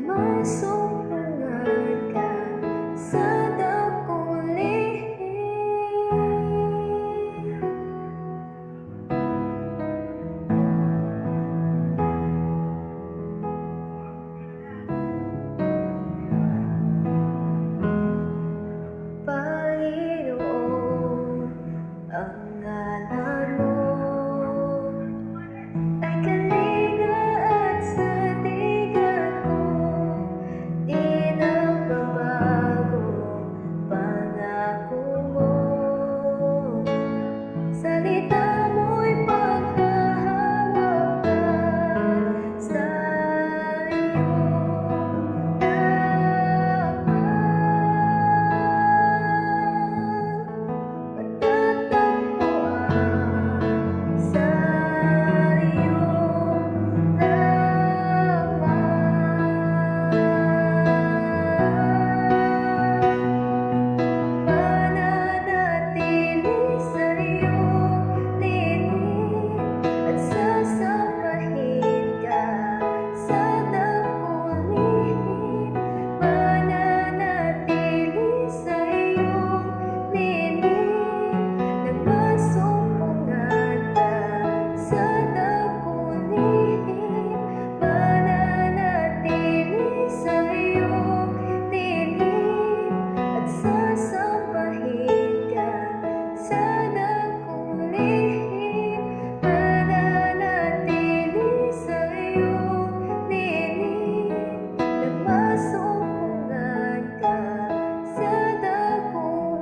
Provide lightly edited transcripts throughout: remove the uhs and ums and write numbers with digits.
masumpungan ka sa dakong lihim. Panginoon, ang ngalan mo ay kalinga at sandigan ko. Di nagbabago pangako mo. Salita mo'y pagkahawakan sa iyong laman. Matatagpuan sa iyong laman. Mananatili sa iyong lihim at sasambahin ka sa dakong lihim. Mananatili sa iyong lihim, nagmasumpungan ka sa dakong lihim. Mananatili sa iyong lihim at sasambahin ka sa dakong lihim. Mananatili sa iyong lihim, nagmasumpungan ka sa dakong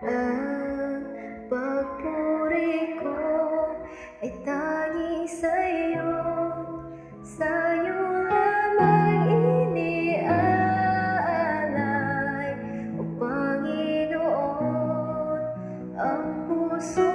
Ang pagpuri ko ay tanging sa'yo, sa'yo lamang iniaalay, O Panginoon, ang puso